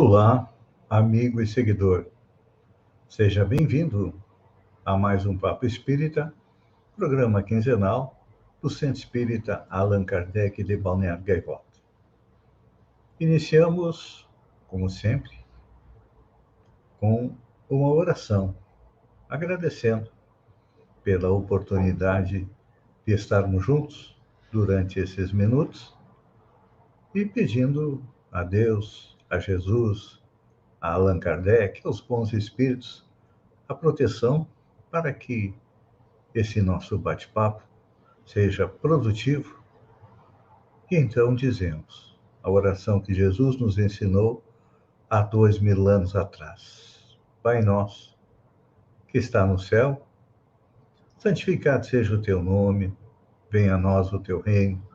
Olá, amigo e seguidor. Seja bem-vindo a mais um Papo Espírita, programa quinzenal do Centro Espírita Allan Kardec de Balneário Gaivota. Iniciamos, como sempre, com uma oração, agradecendo pela oportunidade de estarmos juntos durante esses minutos e pedindo a Deus, a Jesus, a Allan Kardec, aos bons espíritos, a proteção para que esse nosso bate-papo seja produtivo. E então dizemos a oração que Jesus nos ensinou há 2000 anos atrás. Pai nosso, que está no céu, santificado seja o teu nome, venha a nós o teu reino,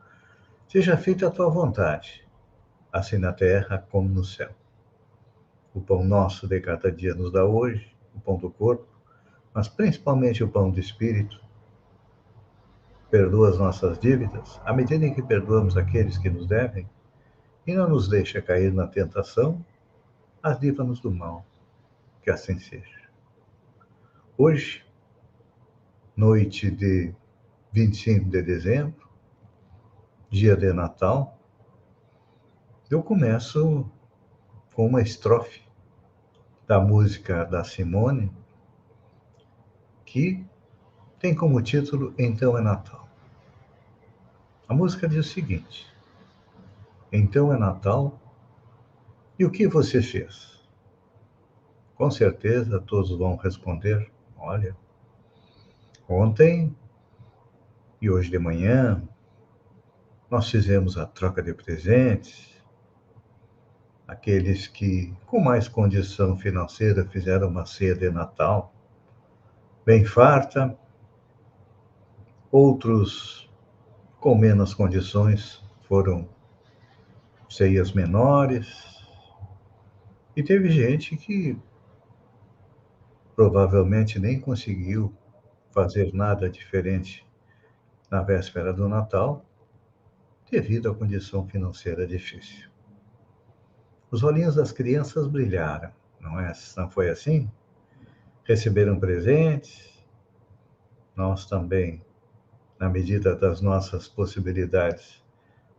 seja feita a tua vontade, assim na terra como no céu. O pão nosso de cada dia nos dá hoje, o pão do corpo, mas principalmente o pão do espírito. Perdoa as nossas dívidas, à medida em que perdoamos aqueles que nos devem, e não nos deixa cair na tentação, mas livra-nos do mal, que assim seja. Hoje, noite de 25 de dezembro, dia de Natal, eu começo com uma estrofe da música da Simone, que tem como título Então é Natal. A música diz o seguinte: então é Natal, e o que você fez? Com certeza todos vão responder: olha, ontem e hoje de manhã nós fizemos a troca de presentes. Aqueles que, com mais condição financeira, fizeram uma ceia de Natal bem farta, outros com menos condições foram ceias menores, e teve gente que provavelmente nem conseguiu fazer nada diferente na véspera do Natal, devido à condição financeira difícil. Os olhinhos das crianças brilharam, não foi assim? Receberam presentes, nós também, na medida das nossas possibilidades,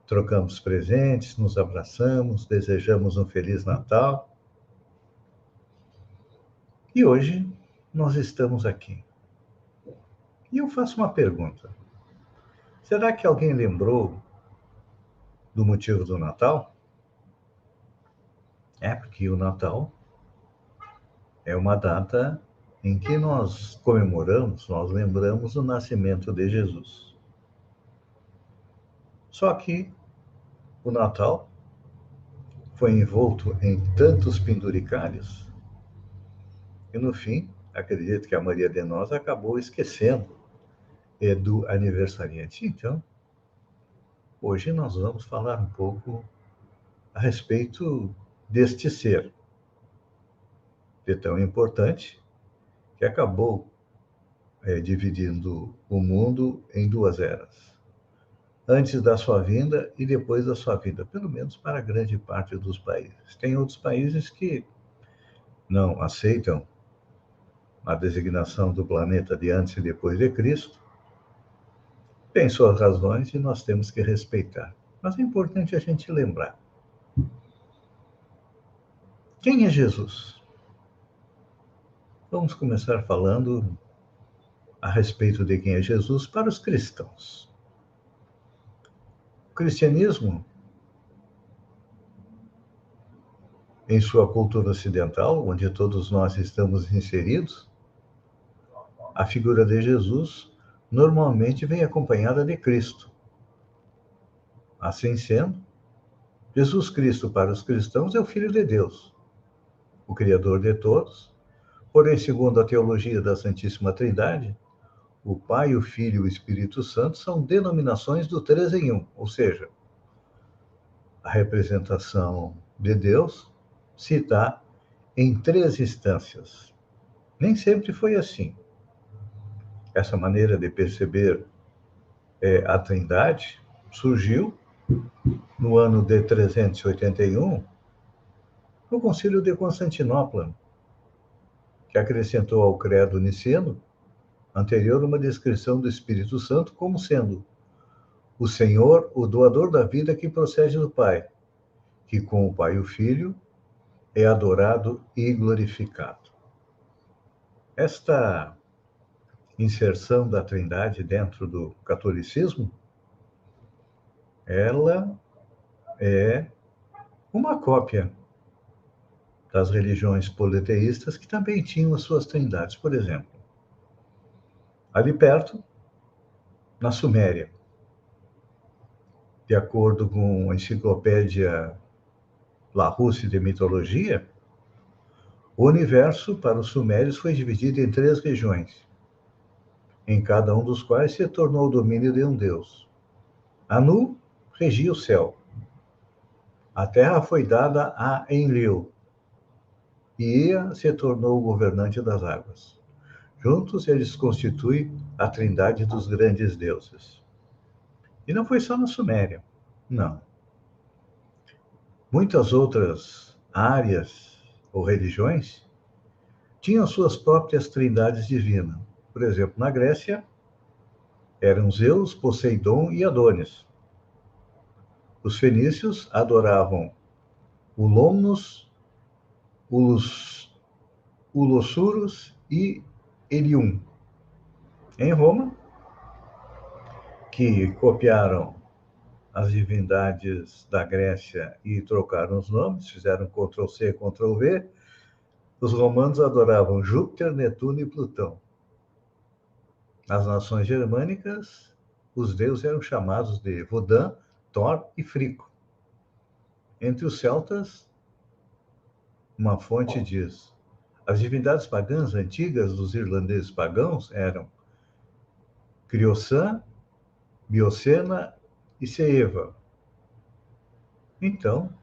trocamos presentes, nos abraçamos, desejamos um Feliz Natal. E hoje nós estamos aqui. E eu faço uma pergunta: será que alguém lembrou do motivo do Natal? É porque o Natal é uma data em que nós comemoramos, nós lembramos o nascimento de Jesus. Só que o Natal foi envolto em tantos penduricalhos e, no fim, acredito que a maioria de nós acabou esquecendo do aniversariante. Então, hoje nós vamos falar um pouco a respeito deste ser, que é tão importante, que acabou dividindo o mundo em duas eras. Antes da sua vinda e depois da sua vinda, pelo menos para grande parte dos países. Tem outros países que não aceitam a designação do planeta de antes e depois de Cristo. Tem suas razões e nós temos que respeitar. Mas é importante a gente lembrar. Quem é Jesus? Vamos começar falando a respeito de quem é Jesus para os cristãos. O cristianismo, em sua cultura ocidental, onde todos nós estamos inseridos, a figura de Jesus normalmente vem acompanhada de Cristo. Assim sendo, Jesus Cristo para os cristãos é o Filho de Deus, o Criador de todos. Porém, segundo a teologia da Santíssima Trindade, o Pai, o Filho e o Espírito Santo são denominações do três em um, ou seja, a representação de Deus se dá em três instâncias. Nem sempre foi assim. Essa maneira de perceber a Trindade surgiu no ano de 381, no Concílio de Constantinopla, que acrescentou ao credo niceno anterior uma descrição do Espírito Santo como sendo o Senhor, o doador da vida que procede do Pai, que com o Pai e o Filho é adorado e glorificado. Esta inserção da Trindade dentro do catolicismo, ela é uma cópia das religiões politeístas que também tinham as suas trindades. Por exemplo, ali perto, na Suméria, de acordo com a enciclopédia Larousse de Mitologia, o universo para os sumérios foi dividido em 3 regiões, em cada um dos quais se tornou o domínio de um deus. Anu regia o céu. A terra foi dada a Enlil, e Ea se tornou o governante das águas. Juntos eles constituem a trindade dos grandes deuses. E não foi só na Suméria, não. Muitas outras áreas ou religiões tinham suas próprias trindades divinas. Por exemplo, na Grécia, eram Zeus, Poseidon e Adonis. Os fenícios adoravam o Lomnos, o Lossurus e Elium. Em Roma, que copiaram as divindades da Grécia e trocaram os nomes, fizeram Ctrl+C, Ctrl+V, os romanos adoravam Júpiter, Netuno e Plutão. Nas nações germânicas, os deuses eram chamados de Wodan, Thor e Frico. Entre os celtas, uma fonte diz: as divindades pagãs antigas dos irlandeses pagãos eram Criossan, Biocena e Seeva. Então,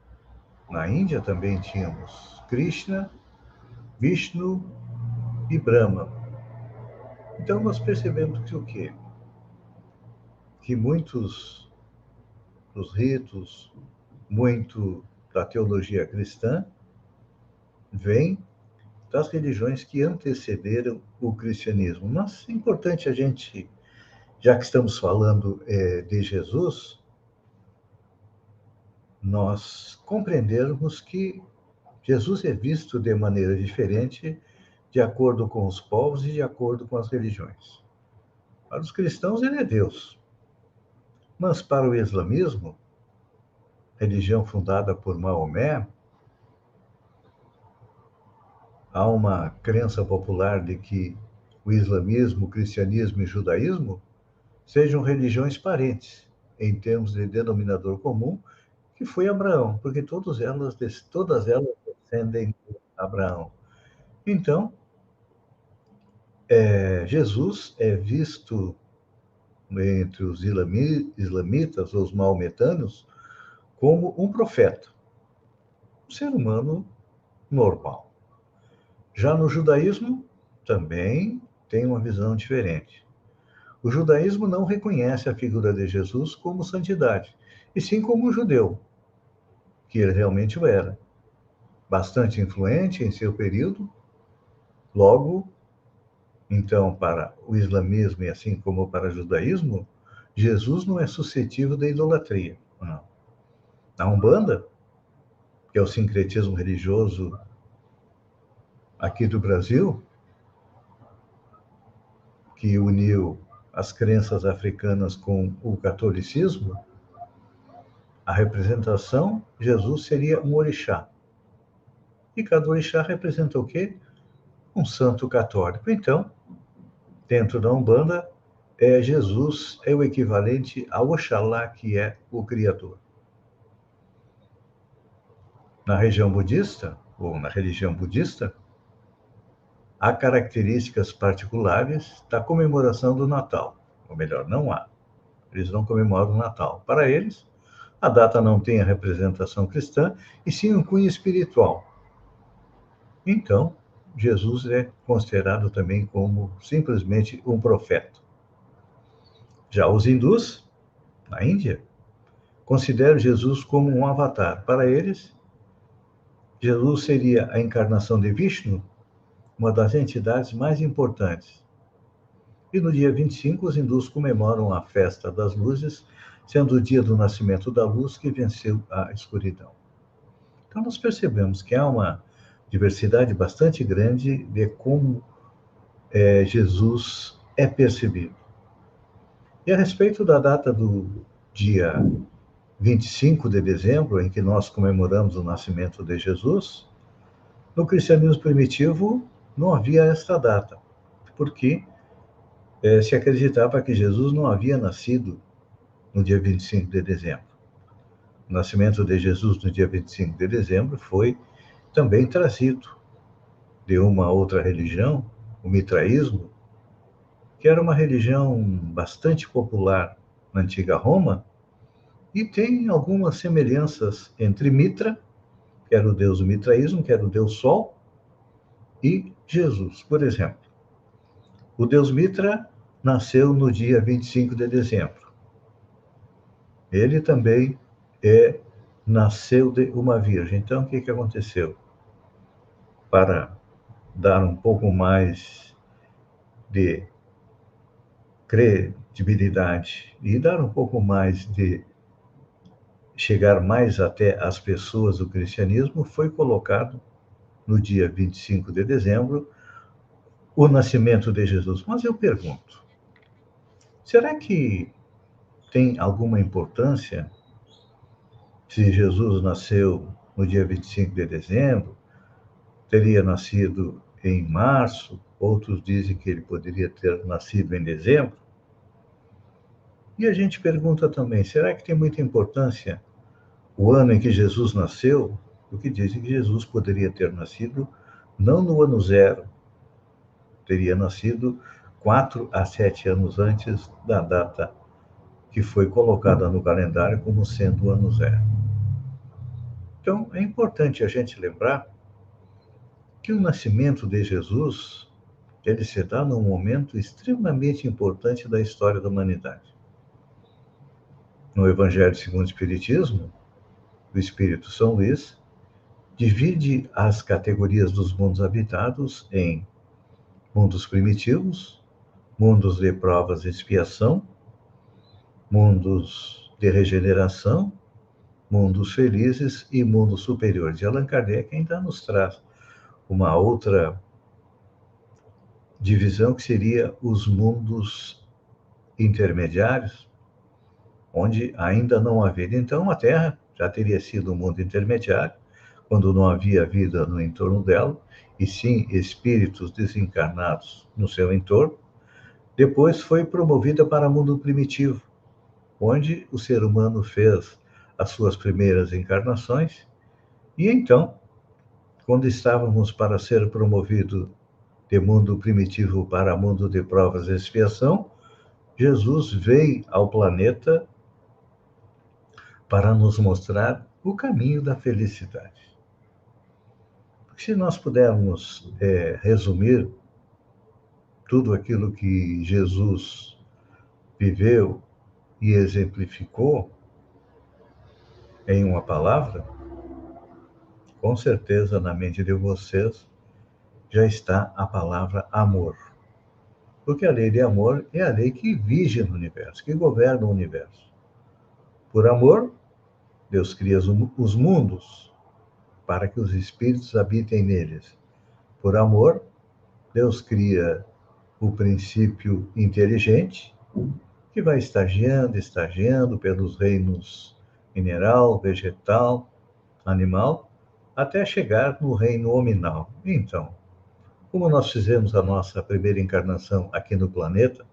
na Índia também tínhamos Krishna, Vishnu e Brahma. Então nós percebemos que o quê? Que muitos dos ritos, muito da teologia cristã, vem das religiões que antecederam o cristianismo. Mas é importante a gente, já que estamos falando de Jesus, nós compreendermos que Jesus é visto de maneira diferente de acordo com os povos e de acordo com as religiões. Para os cristãos, ele é Deus. Mas para o islamismo, religião fundada por Maomé, há uma crença popular de que o islamismo, o cristianismo e o judaísmo sejam religiões parentes, em termos de denominador comum, que foi Abraão, porque todas elas descendem de Abraão. Então, Jesus é visto entre os islamitas, ou os maometanos, como um profeta, um ser humano normal. Já no judaísmo, também tem uma visão diferente. O judaísmo não reconhece a figura de Jesus como santidade, e sim como um judeu, que ele realmente o era. Bastante influente em seu período, logo, então, para o islamismo e assim como para o judaísmo, Jesus não é suscetível da idolatria. Não. A Umbanda, que é o sincretismo religioso aqui do Brasil, que uniu as crenças africanas com o catolicismo, a representação, Jesus seria um orixá. E cada orixá representa o quê? Um santo católico. Então, dentro da Umbanda, Jesus é o equivalente ao Oxalá, que é o Criador. Na região budista, ou na religião budista, há características particulares da comemoração do Natal. Ou melhor, não há. Eles não comemoram o Natal. Para eles, a data não tem a representação cristã, e sim um cunho espiritual. Então, Jesus é considerado também como simplesmente um profeta. Já os hindus, na Índia, consideram Jesus como um avatar. Para eles, Jesus seria a encarnação de Vishnu, uma das entidades mais importantes. E no dia 25, os hindus comemoram a festa das luzes, sendo o dia do nascimento da luz que venceu a escuridão. Então, nós percebemos que há uma diversidade bastante grande de como Jesus é percebido. E a respeito da data do dia 25 de dezembro, em que nós comemoramos o nascimento de Jesus, no cristianismo primitivo não havia esta data, porque se acreditava que Jesus não havia nascido no dia 25 de dezembro. O nascimento de Jesus no dia 25 de dezembro foi também trazido de uma outra religião, o mitraísmo, que era uma religião bastante popular na antiga Roma, e tem algumas semelhanças entre Mitra, que era o deus do mitraísmo, que era o deus Sol, e Jesus. Por exemplo, o deus Mitra nasceu no dia 25 de dezembro. Ele também nasceu de uma virgem. Então, o que aconteceu? Para dar um pouco mais de credibilidade e dar um pouco mais de chegar mais até as pessoas do cristianismo, foi colocado no dia 25 de dezembro o nascimento de Jesus. Mas eu pergunto, será que tem alguma importância se Jesus nasceu no dia 25 de dezembro? Teria nascido em março, outros dizem que ele poderia ter nascido em dezembro. E a gente pergunta também, será que tem muita importância o ano em que Jesus nasceu? Porque dizem que Jesus poderia ter nascido não no ano zero, teria nascido 4 a 7 anos antes da data que foi colocada no calendário como sendo o ano zero. Então, é importante a gente lembrar que o nascimento de Jesus, ele se dá num momento extremamente importante da história da humanidade. No Evangelho segundo o Espiritismo, do Espírito São Luís, divide as categorias dos mundos habitados em mundos primitivos, mundos de provas e expiação, mundos de regeneração, mundos felizes e mundos superiores. E Allan Kardec ainda nos traz uma outra divisão que seria os mundos intermediários, onde ainda não haveria. Então, a Terra já teria sido um mundo intermediário, quando não havia vida no entorno dela, e sim espíritos desencarnados no seu entorno. Depois foi promovida para o mundo primitivo, onde o ser humano fez as suas primeiras encarnações, e então, quando estávamos para ser promovido de mundo primitivo para mundo de provas e expiação, Jesus veio ao planeta para nos mostrar o caminho da felicidade. Porque se nós pudermos resumir tudo aquilo que Jesus viveu e exemplificou em uma palavra, com certeza na mente de vocês já está a palavra amor. Porque a lei de amor é a lei que vige no universo, que governa o universo. Por amor, Deus cria os mundos para que os espíritos habitem neles. Por amor, Deus cria o princípio inteligente, que vai estagiando pelos reinos mineral, vegetal, animal, até chegar no reino hominal. Então, como nós fizemos a nossa primeira encarnação aqui no planeta,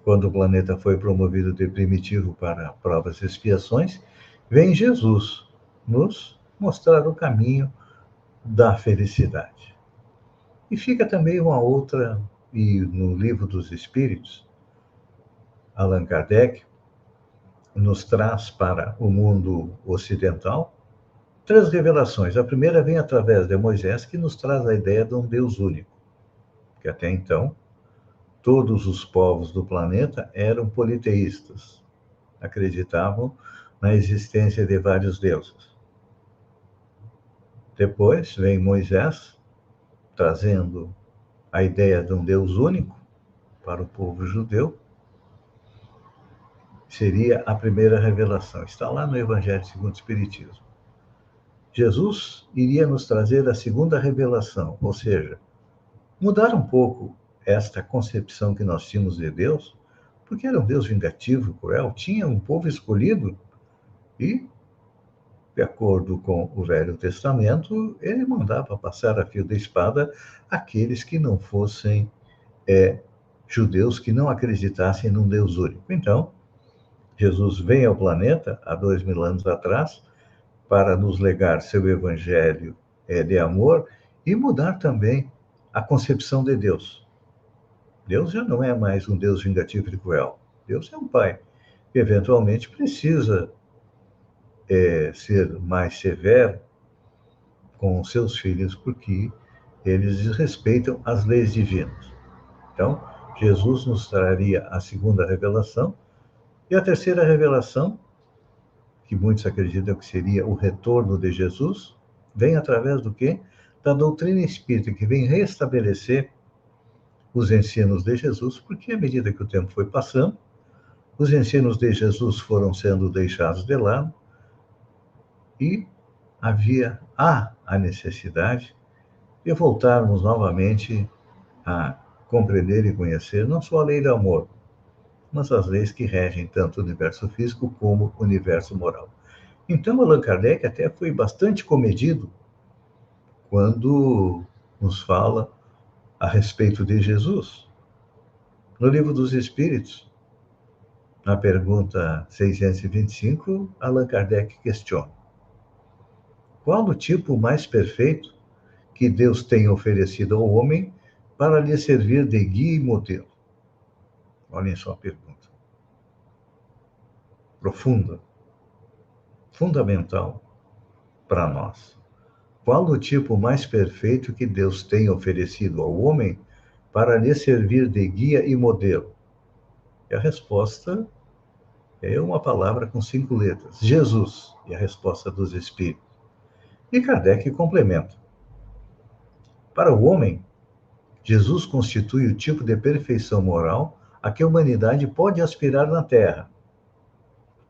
quando o planeta foi promovido de primitivo para provas e expiações, vem Jesus nos mostrar o caminho da felicidade. E fica também uma outra, e no Livro dos Espíritos, Allan Kardec nos traz para o mundo ocidental 3 revelações. A primeira vem através de Moisés, que nos traz a ideia de um Deus único, que até então todos os povos do planeta eram politeístas, acreditavam na existência de vários deuses. Depois vem Moisés, trazendo a ideia de um Deus único para o povo judeu. Seria a primeira revelação. Está lá no Evangelho segundo o Espiritismo. Jesus iria nos trazer a segunda revelação, ou seja, mudar um pouco esta concepção que nós tínhamos de Deus, porque era um Deus vingativo, cruel, tinha um povo escolhido e, de acordo com o Velho Testamento, ele mandava passar a fio da espada aqueles que não fossem judeus, que não acreditassem num Deus único. Então, Jesus vem ao planeta há 2000 anos atrás para nos legar seu evangelho de amor e mudar também a concepção de Deus. Deus já não é mais um Deus vingativo e cruel. Deus é um pai que eventualmente precisa ser mais severo com os seus filhos porque eles desrespeitam as leis divinas. Então, Jesus nos traria a segunda revelação e a terceira revelação, que muitos acreditam que seria o retorno de Jesus, vem através do quê? Da doutrina espírita, que vem restabelecer os ensinos de Jesus, porque à medida que o tempo foi passando, os ensinos de Jesus foram sendo deixados de lado e há a necessidade de voltarmos novamente a compreender e conhecer não só a lei do amor, mas as leis que regem tanto o universo físico como o universo moral. Então, Allan Kardec até foi bastante comedido quando nos fala a respeito de Jesus. No Livro dos Espíritos, na pergunta 625, Allan Kardec questiona: qual o tipo mais perfeito que Deus tem oferecido ao homem para lhe servir de guia e modelo? Olhem só a pergunta. Profunda, fundamental para nós. Qual o tipo mais perfeito que Deus tem oferecido ao homem para lhe servir de guia e modelo? E a resposta é uma palavra com 5 letras: Jesus. E a resposta dos Espíritos. E Kardec complementa: para o homem, Jesus constitui o tipo de perfeição moral a que a humanidade pode aspirar na Terra.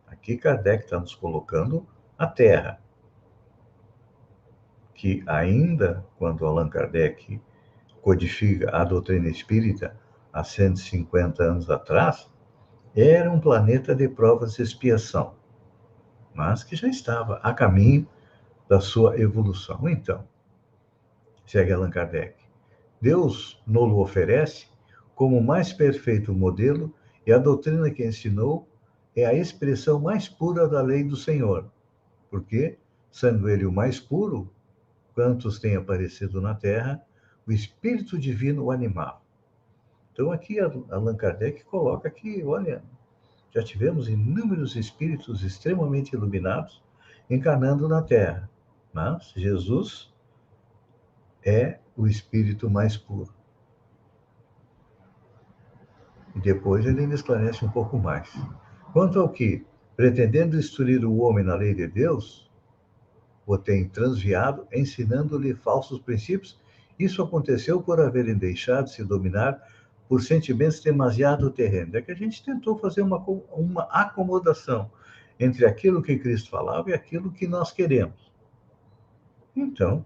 Aqui Kardec está nos colocando a Terra, que ainda quando Allan Kardec codifica a doutrina espírita há 150 anos atrás, era um planeta de provas e expiação, mas que já estava a caminho da sua evolução. Então, segue Allan Kardec, Deus nos oferece como o mais perfeito modelo e a doutrina que ensinou é a expressão mais pura da lei do Senhor, porque, sendo ele o mais puro, quantos têm aparecido na Terra, o Espírito Divino o animava. Então, aqui Allan Kardec coloca que, olha, já tivemos inúmeros espíritos extremamente iluminados encarnando na Terra, mas Jesus é o espírito mais puro. E depois ele ainda esclarece um pouco mais. Quanto ao que, pretendendo instruir o homem na lei de Deus, o tem transviado, ensinando-lhe falsos princípios, isso aconteceu por haverem deixado se dominar por sentimentos demasiado terrenos. É que a gente tentou fazer uma acomodação entre aquilo que Cristo falava e aquilo que nós queremos. Então,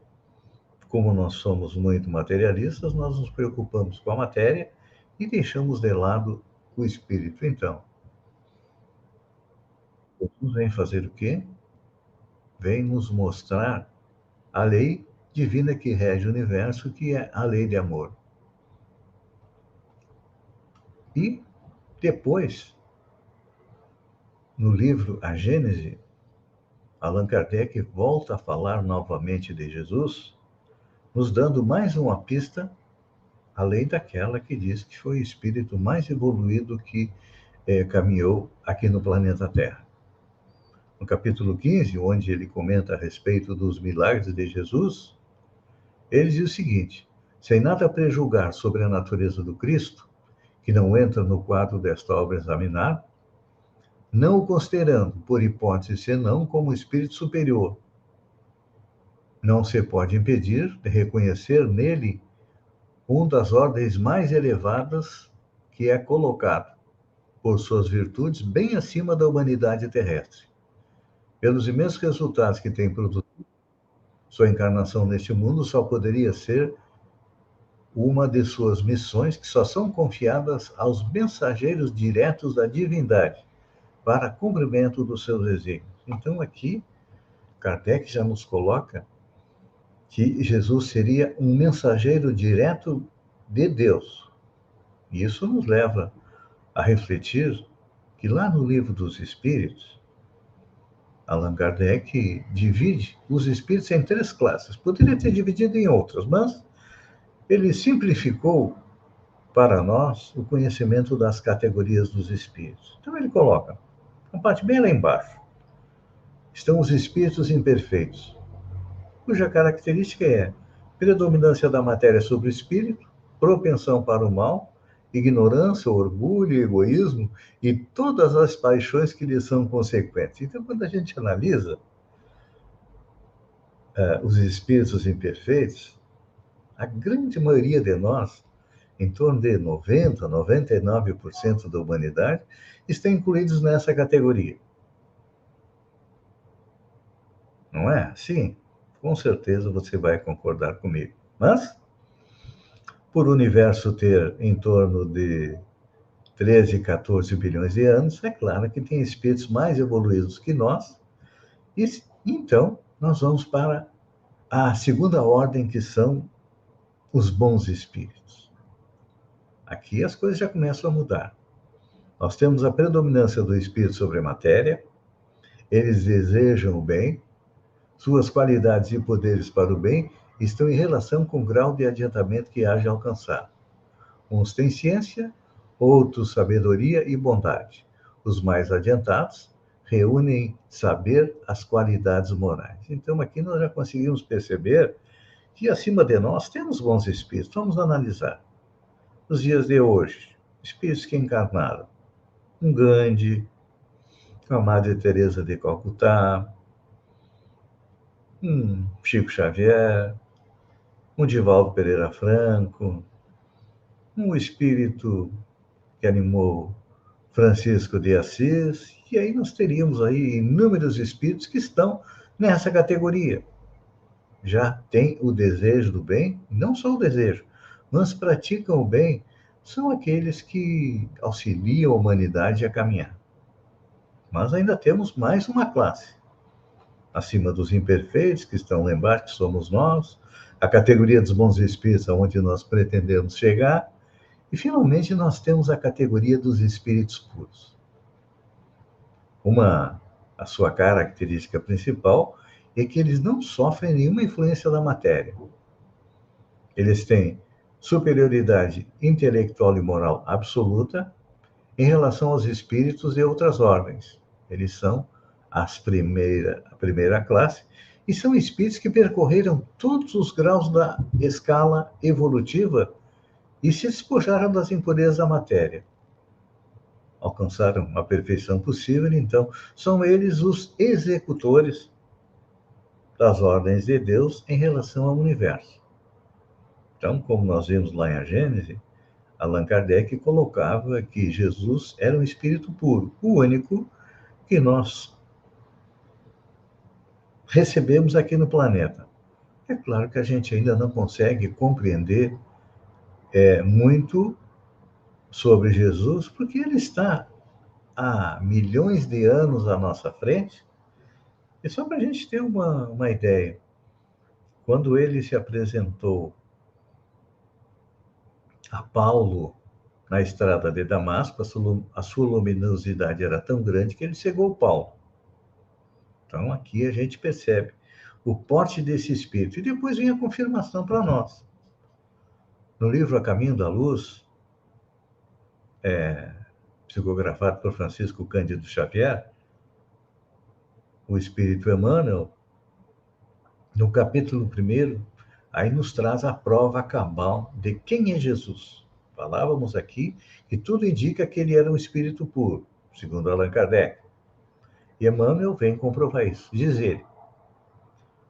como nós somos muito materialistas, nós nos preocupamos com a matéria e deixamos de lado o espírito. Então, Jesus vem fazer o quê? Vem nos mostrar a lei divina que rege o universo, que é a lei de amor. E depois, no livro A Gênese, Allan Kardec volta a falar novamente de Jesus, nos dando mais uma pista, além daquela que diz que foi o espírito mais evoluído que caminhou aqui no planeta Terra. No capítulo 15, onde ele comenta a respeito dos milagres de Jesus, ele diz o seguinte: sem nada prejulgar sobre a natureza do Cristo, que não entra no quadro desta obra examinar, não o considerando, por hipótese senão, como espírito superior, não se pode impedir de reconhecer nele uma das ordens mais elevadas que é colocado, por suas virtudes, bem acima da humanidade terrestre. Pelos imensos resultados que tem produzido, sua encarnação neste mundo só poderia ser uma de suas missões que só são confiadas aos mensageiros diretos da divindade para cumprimento dos seus desígnios. Então, aqui, Kardec já nos coloca que Jesus seria um mensageiro direto de Deus. E isso nos leva a refletir que lá no Livro dos Espíritos, Allan Kardec divide os espíritos em 3 classes. Poderia ter dividido em outras, mas ele simplificou para nós o conhecimento das categorias dos espíritos. Então ele coloca, a parte bem lá embaixo, estão os espíritos imperfeitos, cuja característica é predominância da matéria sobre o espírito, propensão para o mal, ignorância, orgulho, egoísmo e todas as paixões que lhes são consequentes. Então, quando a gente analisa os espíritos imperfeitos, a grande maioria de nós, em torno de 90, 99% da humanidade, estão incluídos nessa categoria. Não é? Sim, com certeza você vai concordar comigo. Mas, por o universo ter em torno de 13, 14 bilhões de anos, é claro que tem espíritos mais evoluídos que nós, e então nós vamos para a segunda ordem, que são os bons espíritos. Aqui as coisas já começam a mudar. Nós temos a predominância do espírito sobre a matéria, eles desejam o bem, suas qualidades e poderes para o bem estão em relação com o grau de adiantamento que haja alcançado. Uns têm ciência, outros sabedoria e bondade. Os mais adiantados reúnem saber as qualidades morais. Então, aqui nós já conseguimos perceber que acima de nós temos bons espíritos. Vamos analisar. Nos dias de hoje, espíritos que encarnaram. Um Gandhi, a Madre Teresa de Calcutá, um Chico Xavier, um Divaldo Pereira Franco, um espírito que animou Francisco de Assis, e aí nós teríamos aí inúmeros espíritos que estão nessa categoria. Já têm o desejo do bem, não só o desejo, mas praticam o bem, são aqueles que auxiliam a humanidade a caminhar. Mas ainda temos mais uma classe, acima dos imperfeitos, que estão lá embaixo, que somos nós, a categoria dos bons espíritos, aonde nós pretendemos chegar, e finalmente nós temos a categoria dos espíritos puros. A sua característica principal é que eles não sofrem nenhuma influência da matéria. Eles têm superioridade intelectual e moral absoluta em relação aos espíritos de outras ordens. Eles são a primeira classe e são espíritos que percorreram todos os graus da escala evolutiva e se despojaram das impurezas da matéria. Alcançaram a perfeição possível, então são eles os executores das ordens de Deus em relação ao universo. Então, como nós vimos lá em A Gênese, Allan Kardec colocava que Jesus era um espírito puro, o único que nós recebemos aqui no planeta. É claro que a gente ainda não consegue compreender muito sobre Jesus, porque ele está há milhões de anos à nossa frente. E só para a gente ter uma ideia, quando ele se apresentou a Paulo na estrada de Damasco, a sua luminosidade era tão grande que ele cegou Paulo. Então, aqui a gente percebe o porte desse espírito. E depois vem a confirmação para nós. No livro A Caminho da Luz, psicografado por Francisco Cândido Xavier, o Espírito Emmanuel, no capítulo 1, aí nos traz a prova cabal de quem é Jesus. Falávamos aqui que tudo indica que ele era um espírito puro, segundo Allan Kardec. E Emmanuel vem comprovar isso. Diz ele: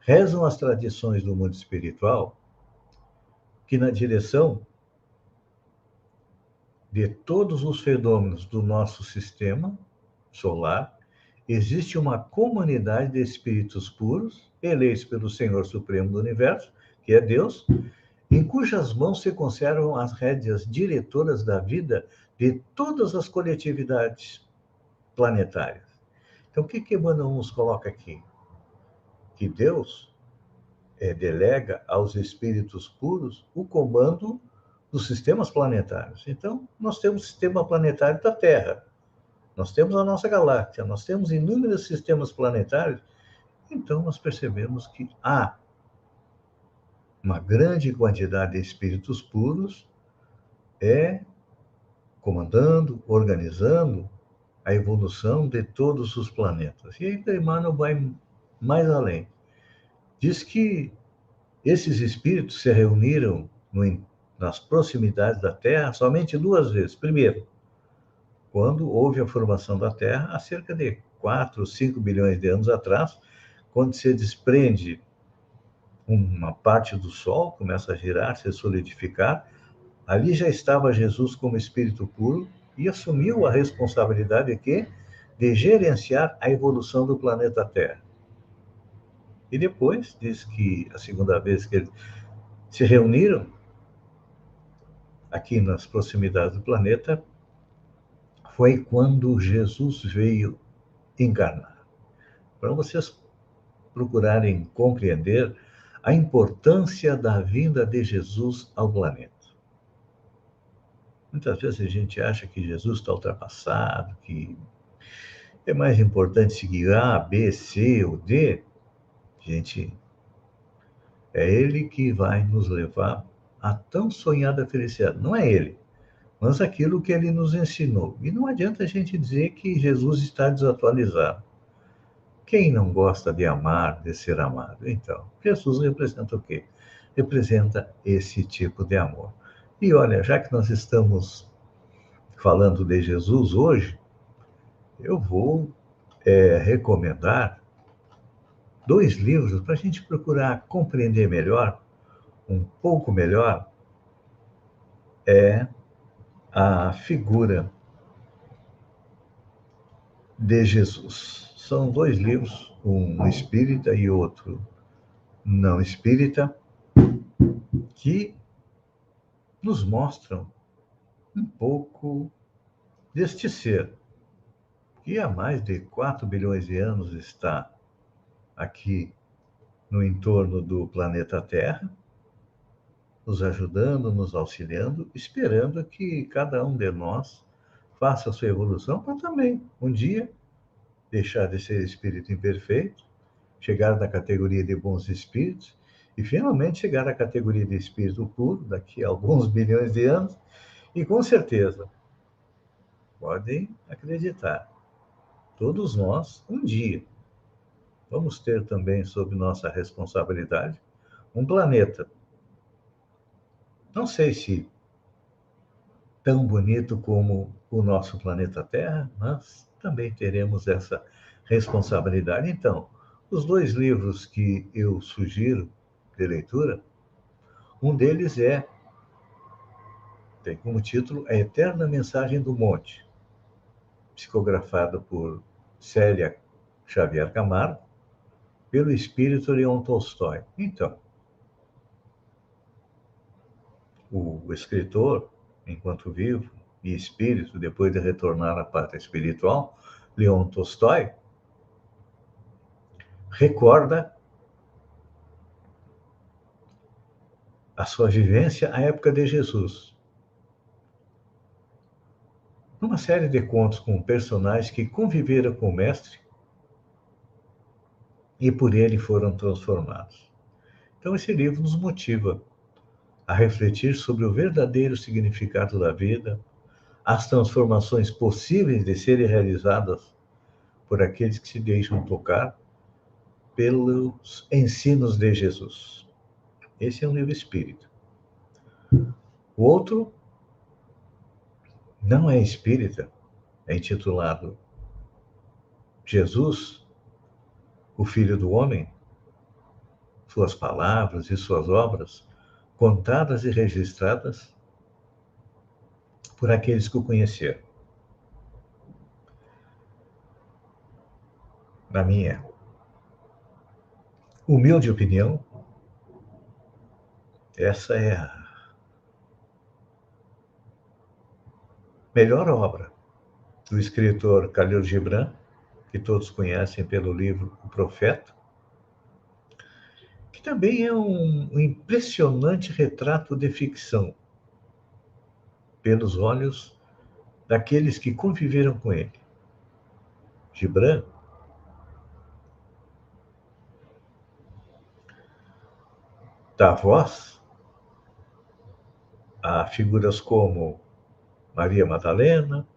Rezam as tradições do mundo espiritual que, na direção de todos os fenômenos do nosso sistema solar, existe uma comunidade de espíritos puros, eleitos pelo Senhor Supremo do Universo, que é Deus, em cujas mãos se conservam as rédeas diretoras da vida de todas as coletividades planetárias. Então, o que Emmanuel nos coloca aqui? Que Deus delega aos espíritos puros o comando dos sistemas planetários. Então, nós temos o sistema planetário da Terra, nós temos a nossa galáxia, nós temos inúmeros sistemas planetários. Então, nós percebemos que há uma grande quantidade de espíritos puros comandando, organizando a evolução de todos os planetas. E aí, Emmanuel vai mais além. Diz que esses espíritos se reuniram nas proximidades da Terra somente duas vezes. Primeiro, quando houve a formação da Terra, há cerca de 4 ou 5 bilhões de anos atrás, quando se desprende uma parte do Sol, começa a girar, se solidificar, ali já estava Jesus como espírito puro e assumiu a responsabilidade de gerenciar a evolução do planeta Terra. E depois, diz que a segunda vez que eles se reuniram aqui nas proximidades do planeta foi quando Jesus veio encarnar. Para vocês procurarem compreender a importância da vinda de Jesus ao planeta. Muitas vezes a gente acha que Jesus está ultrapassado, que é mais importante seguir A, B, C ou D. Gente, é Ele que vai nos levar à tão sonhada felicidade. Não é Ele, mas aquilo que Ele nos ensinou. E não adianta a gente dizer que Jesus está desatualizado. Quem não gosta de amar, de ser amado? Então, Jesus representa o quê? Representa esse tipo de amor. E olha, já que nós estamos falando de Jesus hoje, eu vou recomendar 2 livros para a gente procurar compreender melhor, um pouco melhor, a figura de Jesus. São 2 livros, um espírita e outro não espírita, que nos mostram um pouco deste ser, que há mais de 4 bilhões de anos está aqui no entorno do planeta Terra, nos ajudando, nos auxiliando, esperando que cada um de nós faça a sua evolução para também, um dia, deixar de ser espírito imperfeito, chegar na categoria de bons espíritos e finalmente chegar à categoria de espírito puro daqui a alguns bilhões de anos e com certeza, podem acreditar, todos nós, um dia, vamos ter também sob nossa responsabilidade um planeta. Não sei se tão bonito como o nosso planeta Terra, mas também teremos essa responsabilidade. Então, os 2 livros que eu sugiro de leitura, um deles tem como título A Eterna Mensagem do Monte, psicografado por Célia Xavier Camargo, pelo espírito Leon Tolstói. Então, o escritor, enquanto vivo, e espírito, depois de retornar à pátria espiritual, Leon Tolstói, recorda a sua vivência à época de Jesus. Numa série de contos com personagens que conviveram com o mestre e por ele foram transformados. Então, esse livro nos motiva a refletir sobre o verdadeiro significado da vida, as transformações possíveis de serem realizadas por aqueles que se deixam tocar pelos ensinos de Jesus. Esse é um livro espírita. O outro não é espírita, é intitulado Jesus, o Filho do Homem, suas palavras e suas obras contadas e registradas por aqueles que o conheceram. Na minha humilde opinião, essa é a melhor obra do escritor Khalil Gibran, que todos conhecem pelo livro O Profeta, que também é um impressionante retrato de ficção, pelos olhos daqueles que conviveram com ele. Gibran dá voz a figuras como Maria Madalena,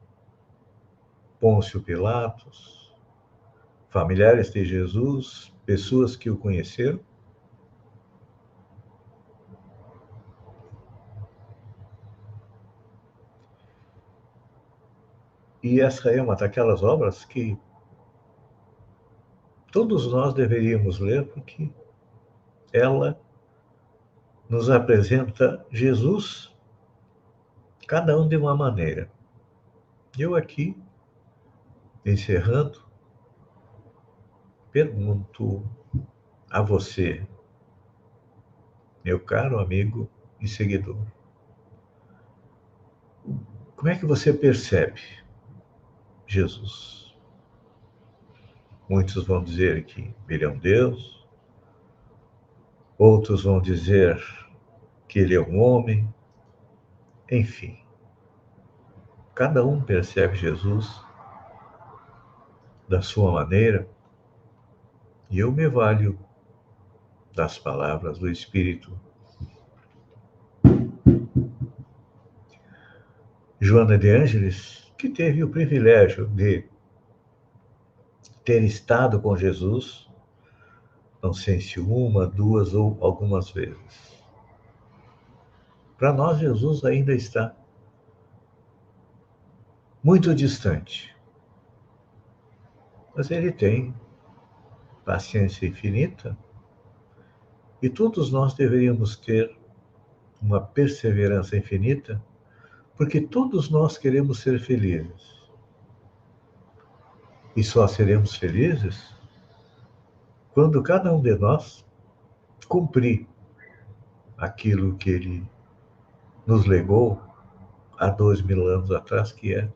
Pôncio Pilatos, familiares de Jesus, pessoas que o conheceram. E essa é uma daquelas obras que todos nós deveríamos ler, porque ela nos apresenta Jesus, cada um de uma maneira. Eu aqui, encerrando, pergunto a você, meu caro amigo e seguidor, como é que você percebe Jesus? Muitos vão dizer que ele é um Deus, outros vão dizer que ele é um homem, enfim. Cada um percebe Jesus da sua maneira, e eu me valho das palavras do Espírito. Joana de Ângeles, que teve o privilégio de ter estado com Jesus, não sei se uma, duas ou algumas vezes. Para nós, Jesus ainda está muito distante, mas ele tem paciência infinita e todos nós deveríamos ter uma perseverança infinita, porque todos nós queremos ser felizes. E só seremos felizes quando cada um de nós cumprir aquilo que ele nos legou há 2000 anos atrás, que é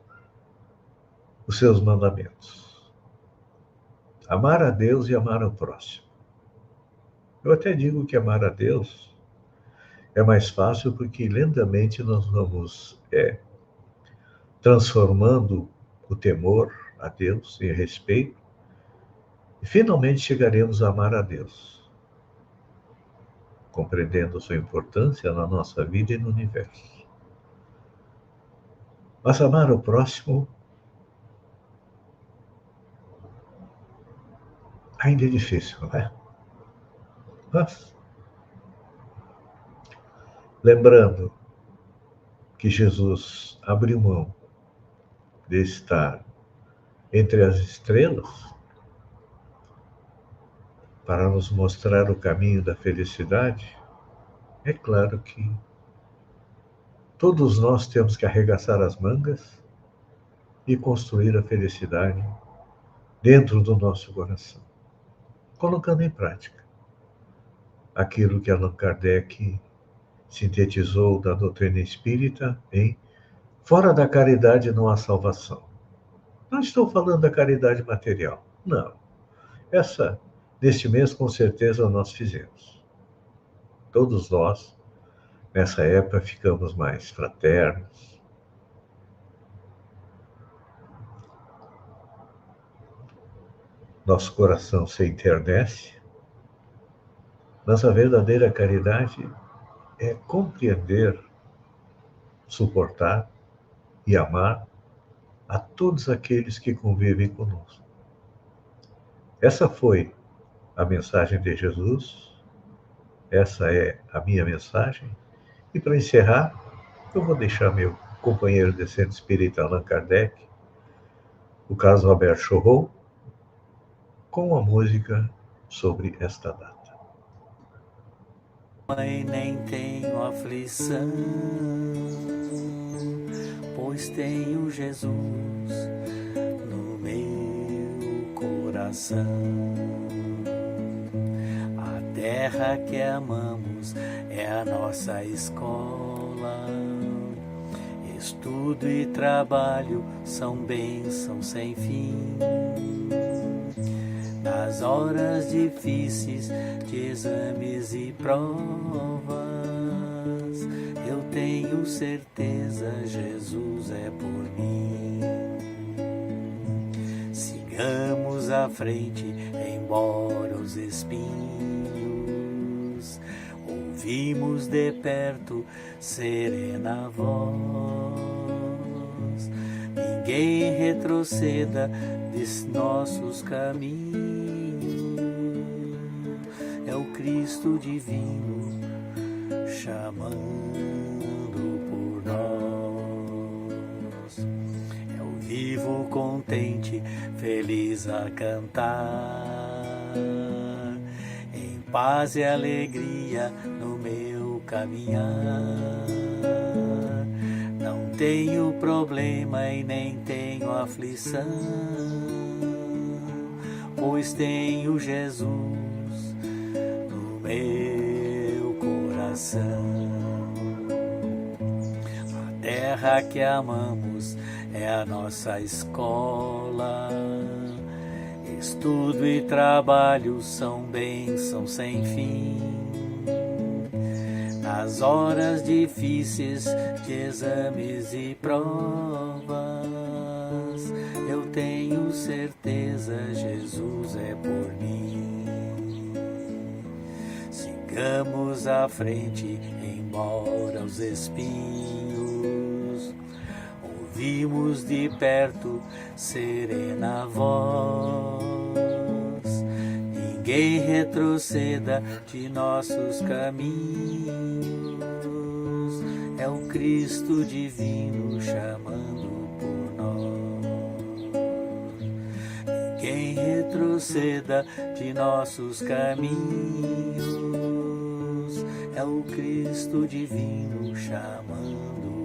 os seus mandamentos. Amar a Deus e amar ao próximo. Eu até digo que amar a Deus é mais fácil porque lentamente nós vamos transformando o temor a Deus em respeito e finalmente chegaremos a amar a Deus, compreendendo sua importância na nossa vida e no universo. Mas amar o próximo ainda é difícil, não é? Mas, lembrando que Jesus abriu mão de estar entre as estrelas para nos mostrar o caminho da felicidade, é claro que todos nós temos que arregaçar as mangas e construir a felicidade dentro do nosso coração, colocando em prática aquilo que Allan Kardec sintetizou da doutrina espírita em fora da caridade não há salvação. Não estou falando da caridade material, não. Essa, neste mês, com certeza nós fizemos. Todos nós, nessa época, ficamos mais fraternos. Nosso coração se enternece, mas a verdadeira caridade é compreender, suportar e amar a todos aqueles que convivem conosco. Essa foi a mensagem de Jesus, essa é a minha mensagem, e para encerrar, eu vou deixar meu companheiro de centro espírita Allan Kardec, o Carlos Alberto Chorrou, com a música sobre esta data. e nem tenho aflição, pois tenho Jesus no meu coração. A terra que amamos é a nossa escola. Estudo e trabalho são bênçãos sem fim. Nas horas difíceis de exames e provas, eu tenho certeza Jesus é por mim. Sigamos à frente, embora os espinhos, ouvimos de perto serena voz. Ninguém retroceda de nossos caminhos, é o Cristo divino chamando por nós. Eu vivo contente, feliz a cantar, em paz e alegria no meu caminhar. Não tenho problema e nem tenho aflição, pois tenho Jesus no meu coração. A terra que amamos é a nossa escola. Estudo e trabalho são bênçãos sem fim. Nas horas difíceis de exames e provas, eu tenho certeza Jesus é por mim. Sigamos à frente, embora os espinhos, ouvimos de perto serena voz. Ninguém retroceda de nossos caminhos, é o Cristo divino chamando por nós. Ninguém retroceda de nossos caminhos, é o Cristo divino chamando